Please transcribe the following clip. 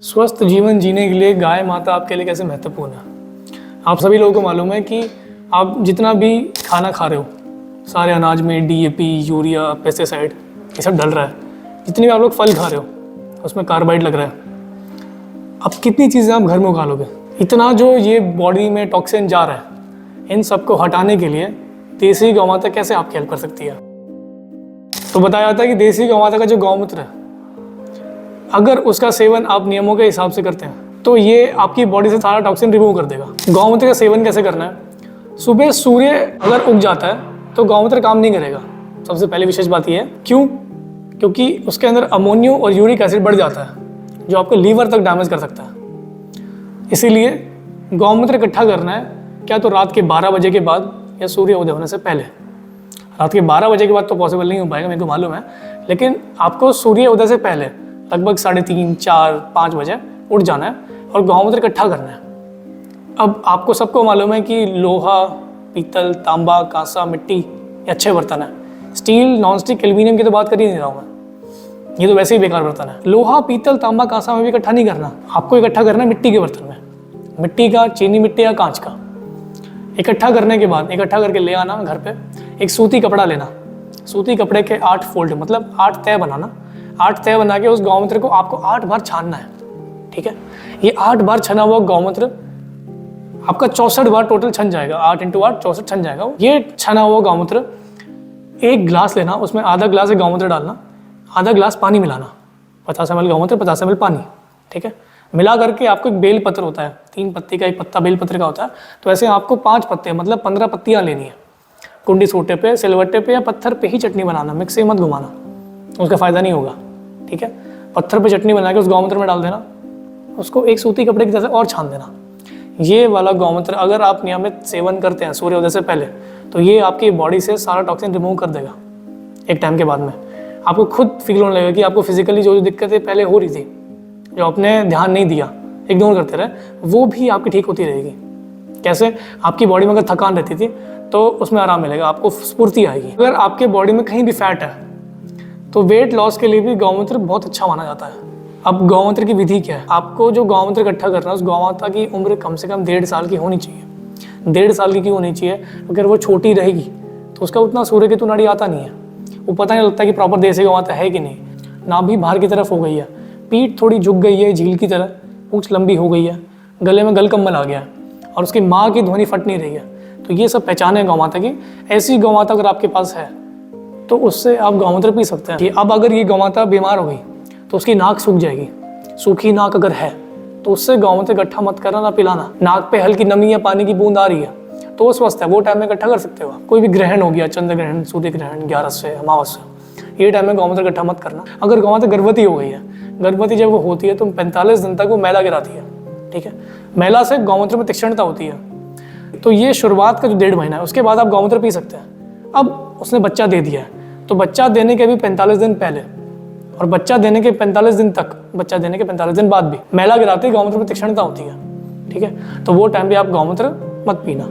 स्वस्थ जीवन जीने के लिए गाय माता आपके लिए कैसे महत्वपूर्ण है। आप सभी लोगों को मालूम है कि आप जितना भी खाना खा रहे हो, सारे अनाज में डीएपी, यूरिया, पेस्टिसाइड ये सब डल रहा है। जितने भी आप लोग फल खा रहे हो उसमें कार्बाइड लग रहा है। अब कितनी चीज़ें आप घर में उगा लोगे? इतना जो ये बॉडी में टॉक्सिन जा रहा है, इन सबको हटाने के लिए देसी गौ माता कैसे आपकी हेल्प कर सकती है? तो बताया जाता है कि देसी गौ माता का जो गौमूत्र है, अगर उसका सेवन आप नियमों के हिसाब से करते हैं तो ये आपकी बॉडी से सारा टॉक्सिन रिमूव कर देगा। गौमूत्र का सेवन कैसे करना है? सुबह सूर्य अगर उग जाता है तो गौमूत्र काम नहीं करेगा। सबसे पहले विशेष बात यह है, क्यों? क्योंकि उसके अंदर अमोनियो और यूरिक एसिड बढ़ जाता है जो आपको लीवर तक डैमेज कर सकता है। इसीलिए गौमूत्र इकट्ठा करना है क्या तो रात के 12 बजे के बाद या सूर्य उदय होने से पहले। रात के 12 बजे के बाद तो पॉसिबल नहीं हो पाएगा, मेरे को मालूम है, लेकिन आपको सूर्य उदय से पहले लगभग 3:30, 4, 5 बजे उठ जाना है और गौमूत्र इकट्ठा करना है। अब आपको सबको मालूम है कि लोहा, पीतल, तांबा, कांसा, मिट्टी ये अच्छे बर्तन है। स्टील, नॉन स्टिक, एल्यूमिनियम की तो बात कर ही नहीं रहा हूँ मैं, ये तो वैसे ही बेकार बर्तन है। लोहा, पीतल, तांबा, कांसा में भी इकट्ठा नहीं करना। आपको इकट्ठा करना है मिट्टी के बर्तन में, मिट्टी का, चीनी मिट्टी या कांच का। इकट्ठा करने के बाद इकट्ठा करके ले आना घर पे। एक सूती कपड़ा लेना, सूती कपड़े के 8 फोल्ड मतलब 8 तह बनाना। 8 तह बना के उस गौमूत्र को आपको 8 बार छानना है, ठीक है। ये 8 बार छना हुआ गौमूत्र आपका 64 बार टोटल छन जाएगा। 8 × 8 64 छन जाएगा। ये छना हुआ गौमूत्र एक गिलास लेना, उसमें आधा गिलास गौमूत्र डालना, आधा गिलास पानी मिलाना। 50 ml गौमूत्र, 50 ml पानी, ठीक है। मिला करके आपको एक बेल पत्र होता है, 3 पत्ती का एक पत्ता बेल पत्र का होता है, तो ऐसे आपको 5 पत्ते मतलब 15 पत्तियाँ लेनी है। कुंडी सोटे पे, सिलवट्टे पे या पत्थर पे ही चटनी बनाना, मिक्सी मत घुमाना, उसका फ़ायदा नहीं होगा, ठीक है। पत्थर पे चटनी बना के उस गौमूत्र में डाल देना, उसको एक सूती कपड़े की तरह और छान देना। ये वाला गौमूत्र अगर आप नियमित सेवन करते हैं सूर्योदय से पहले, तो ये आपकी बॉडी से सारा टॉक्सिन रिमूव कर देगा। एक टाइम के बाद में आपको खुद फील होने लगेगा कि आपको फिजिकली जो दिक्कतें पहले हो रही थी, जो आपने ध्यान नहीं दिया, इग्नोर करते रहे, वो भी आपकी ठीक होती रहेगी। कैसे? आपकी बॉडी में अगर थकान रहती थी तो उसमें आराम मिलेगा, आपको स्फूर्ति आएगी। अगर आपके बॉडी में कहीं भी फैट है तो वेट लॉस के लिए भी गौमूत्र बहुत अच्छा माना जाता है। अब गौमूत्र की विधि क्या है? आपको जो गौमूत्र इकट्ठा करना है, उस गौमाता की उम्र कम से कम 1.5 साल की होनी चाहिए। 1.5 साल की क्यों होनी चाहिए? अगर वो छोटी रहेगी तो उसका उतना सूर्य केतु नाड़ी आता नहीं है, वो पता नहीं लगता कि प्रॉपर देसी गौमाता है कि नहीं। नाभि बाहर की तरफ हो गई है, पीठ थोड़ी झुक गई है झील की तरह, पूंछ लंबी हो गई है, गले में गलकम्बल आ गया है और उसकी माँ की ध्वनि फट नहीं रही है, तो ये सब पहचान है गौमाता की। ऐसी गौमाता अगर आपके पास है तो उससे आप गौमूत्र पी सकते हैं। अब अगर ये गौमाता बीमार हो गई तो उसकी नाक सूख जाएगी। सूखी नाक अगर है तो उससे गौमूत्र इकट्ठा मत करना, ना पिलाना। नाक पे हल्की नमी या पानी की बूंद आ रही है तो वो स्वस्थ है, वो टाइम में इकट्ठा कर सकते हो आप। कोई भी ग्रहण हो गया, चंद्र ग्रहण, सूर्य ग्रहण, 11 से अमावस से, ये टाइम में गौमूत्र इकट्ठा मत करना। अगर गौमाता गर्भवती हो गई है, गर्भवती जब वो होती है तो 45 दिन तक वो मैला गिराती है, ठीक है। मैला से गौमूत्र में तीक्ष्णता होती है, तो ये शुरुआत का जो 1.5 महीना है उसके बाद आप गौमूत्र पी सकते हैं। अब उसने बच्चा दे दिया है तो बच्चा देने के भी 45 दिन पहले और बच्चा देने के 45 दिन तक, बच्चा देने के 45 दिन बाद भी मैला गिराते ही गौमूत्र में तीक्ष्णता होती है, ठीक है। तो वो टाइम भी आप गौमूत्र मत पीना।